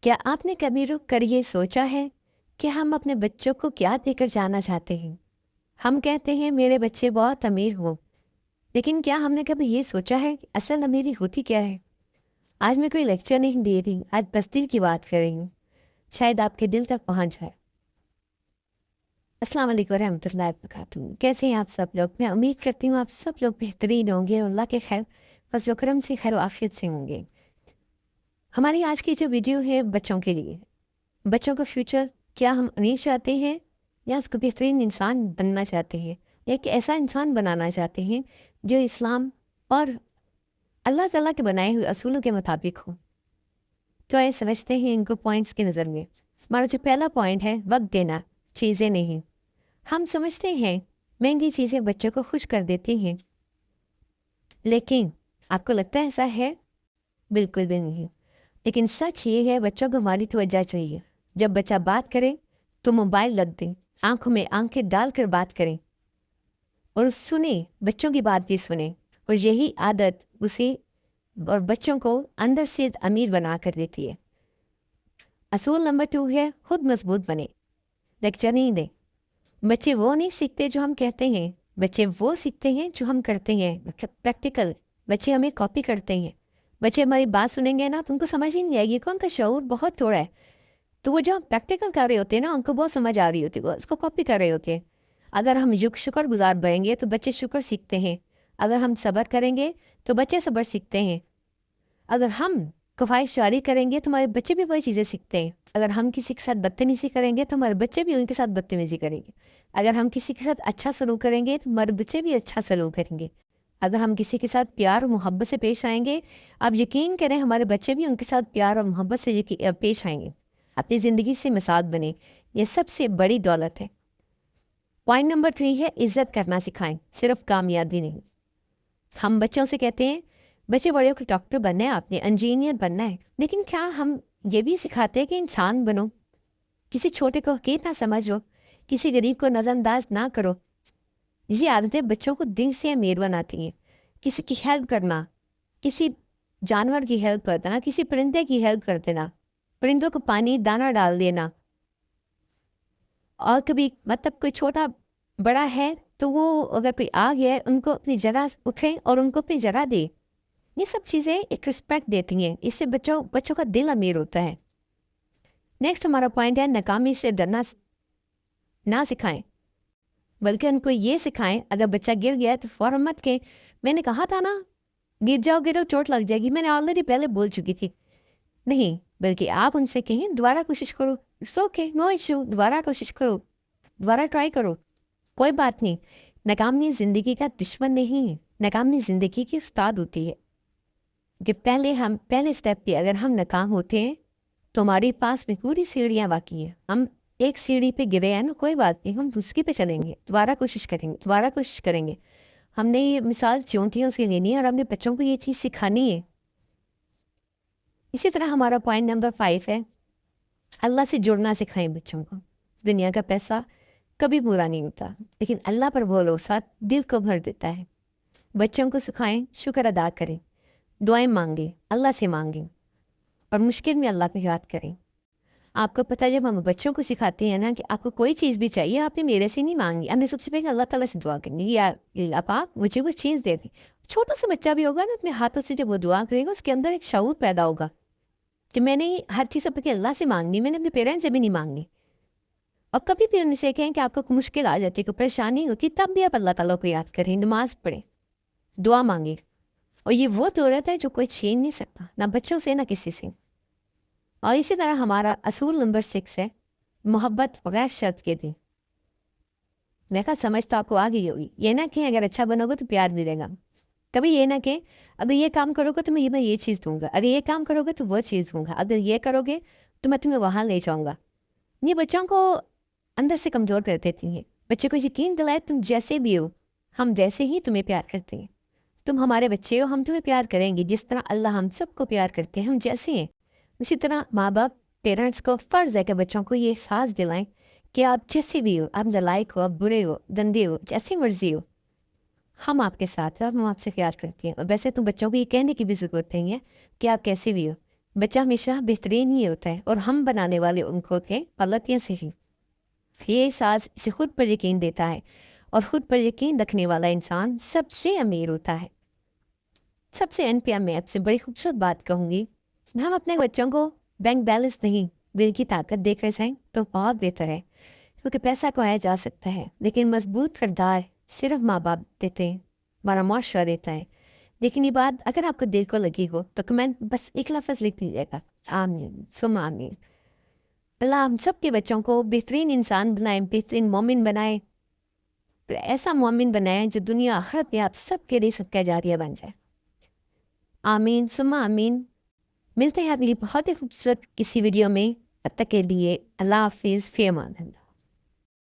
کیا آپ نے کبھی رک کر یہ سوچا ہے کہ ہم اپنے بچوں کو کیا دے کر جانا چاہتے ہیں؟ ہم کہتے ہیں میرے بچے بہت امیر ہوں، لیکن کیا ہم نے کبھی یہ سوچا ہے کہ اصل امیری ہوتی کیا ہے؟ آج میں کوئی لیکچر نہیں دے رہی، آج بس دل کی بات کر رہی ہوں، شاید آپ کے دل تک پہنچ جائے۔ السلام علیکم ورحمۃ اللہ وبرکاتہ۔ کیسے ہیں آپ سب لوگ؟ میں امید کرتی ہوں آپ سب لوگ بہترین ہوں گے اور اللہ کے خیر فضل و کرم سے خیر و عافیت سے ہوں گے۔ ہماری آج کی جو ویڈیو ہے بچوں کے لیے، بچوں کا فیوچر کیا ہم امیر چاہتے ہیں یا اس کو بہترین انسان بننا چاہتے ہیں، یا ایک ایسا انسان بنانا چاہتے ہیں جو اسلام اور اللہ تعالیٰ کے بنائے ہوئے اصولوں کے مطابق ہو؟ تو آئے سمجھتے ہیں ان کو پوائنٹس کی نظر میں۔ ہمارا جو پہلا پوائنٹ ہے وقت دینا، چیزیں نہیں۔ ہم سمجھتے ہیں مہنگی چیزیں بچوں کو خوش کر دیتی ہیں، لیکن آپ کو لگتا ہے ایسا ہے؟ بالکل بھی نہیں۔ لیکن سچ یہ ہے بچوں کو ہماری توجہ چاہیے۔ جب بچہ بات کرے تو موبائل رکھ دیں، آنکھوں میں آنکھیں ڈال کر بات کریں اور سنیں، بچوں کی بات بھی سنیں، اور یہی عادت اسے اور بچوں کو اندر سے امیر بنا کر دیتی ہے۔ اصول نمبر 2 ہے خود مضبوط بنے، لیکچر نہیں دیں۔ بچے وہ نہیں سیکھتے جو ہم کہتے ہیں، بچے وہ سیکھتے ہیں جو ہم کرتے ہیں، پریکٹیکل۔ بچے ہمیں کاپی کرتے ہیں۔ بچے ہماری بات سنیں گے نا تو ان کو سمجھ ہی نہیں آئے گی، ان کا شعور بہت تھوڑا ہے، تو وہ جو ہم پریکٹیکل کر رہے ہوتے ہیں نا ان کو بہت سمجھ آ رہی ہوتی ہے، وہ اس کو کاپی کر رہے ہوتے ہیں۔ اگر ہم شکر گزار بنیں گے تو بچے شکر سیکھتے ہیں، اگر ہم صبر کریں گے تو بچے صبر سیکھتے ہیں، اگر ہم کفایت جاری کریں گے تو ہمارے بچے بھی وہی چیزیں سیکھتے ہیں، اگر ہم کسی کے ساتھ بدتمیزی کریں گے تو ہمارے بچے بھی ان کے ساتھ بدتمیزی کریں گے، اگر ہم کسی کے ساتھ اچھا سلوک کریں گے تو ہمارے بچے بھی اچھا سلوک کریں گے، اگر ہم کسی کے ساتھ پیار اور محبت سے پیش آئیں گے، آپ یقین کریں ہمارے بچے بھی ان کے ساتھ پیار اور محبت سے پیش آئیں گے۔ اپنی زندگی سے مثال بنے، یہ سب سے بڑی دولت ہے۔ پوائنٹ نمبر 3 ہے عزت کرنا سکھائیں، صرف کامیابی نہیں۔ ہم بچوں سے کہتے ہیں بچے بڑے ہو کے ڈاکٹر بننا ہے، آپ نے انجینئر بننا ہے، لیکن کیا ہم یہ بھی سکھاتے ہیں کہ انسان بنو، کسی چھوٹے کو حقیر نہ سمجھو، کسی غریب کو نظر انداز نہ کرو؟ یہ عادتیں بچوں کو دل سے امیر بناتی ہیں۔ کسی کی ہیلپ کرنا، کسی جانور کی ہیلپ کرنا، کسی پرندے کی ہیلپ کر دینا، پرندوں کو پانی دانہ ڈال دینا، اور کبھی مطلب کوئی چھوٹا بڑا ہے تو وہ اگر کوئی آ گیا ہے ان کو اپنی جگہ اٹھیں اور ان کو اپنی جگہ دے، یہ سب چیزیں ایک رسپیکٹ دیتی ہیں، اس سے بچوں کا دل امیر ہوتا ہے۔ نیکسٹ ہمارا پوائنٹ ہے ناکامی سے ڈرنا نہ سکھائیں، بلکہ ان کو یہ سکھائیں اگر بچہ گر گیا ہے تو فوراً مت کہ میں نے کہا تھا نا، گر جاؤ گے تو چوٹ لگ جائے گی، میں نے آلریڈی پہلے بول چکی تھی۔ نہیں، بلکہ آپ ان سے کہیں دوبارہ کوشش کرو، اٹس اوکے، نو ایشو، دوبارہ کوشش کرو، دوبارہ ٹرائی کرو، کوئی بات نہیں۔ ناکامی زندگی کا دشمن نہیں ہے، ناکامی زندگی کی استاد ہوتی ہے، کہ پہلے اسٹیپ پہ اگر ہم ناکام ہوتے ہیں تو ہمارے پاس میں پوری سیڑھیاں باقی ہیں، ہم ایک سیڑھی پہ گرے ہیں نا، کوئی بات نہیں، ہم دوسری پہ چلیں گے، دوبارہ کوشش کریں گے، دوبارہ کوشش کریں گے۔ ہم نے یہ مثال چونتی ہے اس کی لینی ہے اور ہم نے بچوں کو یہ چیز سکھانی ہے۔ اسی طرح ہمارا پوائنٹ نمبر 5 ہے اللہ سے جڑنا سکھائیں بچوں کو۔ دنیا کا پیسہ کبھی برا نہیں ہوتا، لیکن اللہ پر بھروسہ دل کو بھر دیتا ہے۔ بچوں کو سکھائیں شکر ادا کریں، دعائیں مانگیں، اللہ سے مانگیں، اور مشکل میں اللہ کو یاد کریں۔ آپ کو پتہ ہے جب ہم بچوں کو سکھاتے ہیں نا کہ آپ کو کوئی چیز بھی چاہیے آپ نے میرے سے نہیں مانگی، آپ نے سب سے پہلے اللہ تعالیٰ سے دعا کرنی، یا آپ مجھے وہ چیز دے دیں۔ چھوٹا سا بچہ بھی ہوگا نا، اپنے ہاتھوں سے جب وہ دعا کرے گا اس کے اندر ایک شعور پیدا ہوگا کہ میں نے ہر چیز سے پہلے اللہ سے مانگنی، میں نے اپنے پیرنٹس سے بھی نہیں مانگنی۔ اور کبھی بھی ان سے کہیں کہ آپ کو مشکل آ جاتی ہے، کوئی پریشانی ہوتی، تب بھی آپ اللہ تعالیٰ کو یاد کریں، نماز پڑھیں، دعا مانگیں۔ اور یہ وہ دولت ہے جو کوئی چھین نہیں سکتا، نہ بچوں سے نہ کسی سے۔ اور اسی طرح ہمارا اصول نمبر 6 ہے محبت بغیر شرط کے دیں۔ میں کہا سمجھ تو آپ کو آ گئی ہوگی، یہ نہ کہ اگر اچھا بنو گے تو پیار ملے گا، کبھی یہ نہ کہ اگر یہ کام کرو گے تو میں یہ چیز دوں گا، اگر یہ کام کرو گے تو وہ چیز دوں گا، اگر یہ کرو گے تو میں تمہیں وہاں لے جاؤں گا۔ یہ بچوں کو اندر سے کمزور کر دیتی ہیں۔ بچے کو یقین دلائے تم جیسے بھی ہو، ہم ویسے ہی تمہیں پیار کرتے ہیں، تم ہمارے بچے ہو، ہم تمہیں پیار کریں گے، جس طرح اللہ ہم سب کو پیار کرتے ہیں، ہم جیسے ہیں اسی طرح ماں باپ پیرنٹس کو فرض ہے کہ بچوں کو یہ احساس دلائیں کہ آپ جیسے بھی ہو، آپ نالائق ہو، آپ برے ہو، گندے ہو، جیسی مرضی ہو، ہم آپ کے ساتھ ہیں اور ہم آپ سے پیار کرتے ہیں۔ اور ویسے تم بچوں کو یہ کہنے کی بھی ضرورت نہیں ہے کہ آپ کیسے بھی ہو، بچہ ہمیشہ بہترین ہی ہوتا ہے اور ہم بنانے والے ان کو ہوتے ہیں غلطیاں سے ہی. یہ احساس اسے خود پر یقین دیتا ہے اور خود پر یقین رکھنے والا انسان سب سے امیر ہوتا ہے. سب سے اینڈ پہ میں آپ سے بڑی خوبصورت بات کہوں گی، ہم اپنے بچوں کو بینک بیلنس نہیں دل کی طاقت دے کر جائیں تو بہت بہتر ہے، کیونکہ پیسہ کمایا جا سکتا ہے لیکن مضبوط کردار صرف ماں باپ دیتے ہیں، ہمارا معاشرہ دیتا ہے. لیکن یہ بات اگر آپ کو دل کو لگی ہو تو کمنٹ بس ایک لفظ لکھ دیجیے گا، آمین ثم آمین. اللہ ہم سب کے بچوں کو بہترین انسان بنائے، بہترین مومن بنائے، ایسا مومن بنائے جو دنیا آخرت میں آپ سب کے لیے صدقہ جاریہ بن جائے. آمین ثم آمین. ملتے ہیں اگلی بہت ہی خوبصورت کسی ویڈیو میں. تب تک کے لیے اللہ حافظ، فی امان اللہ.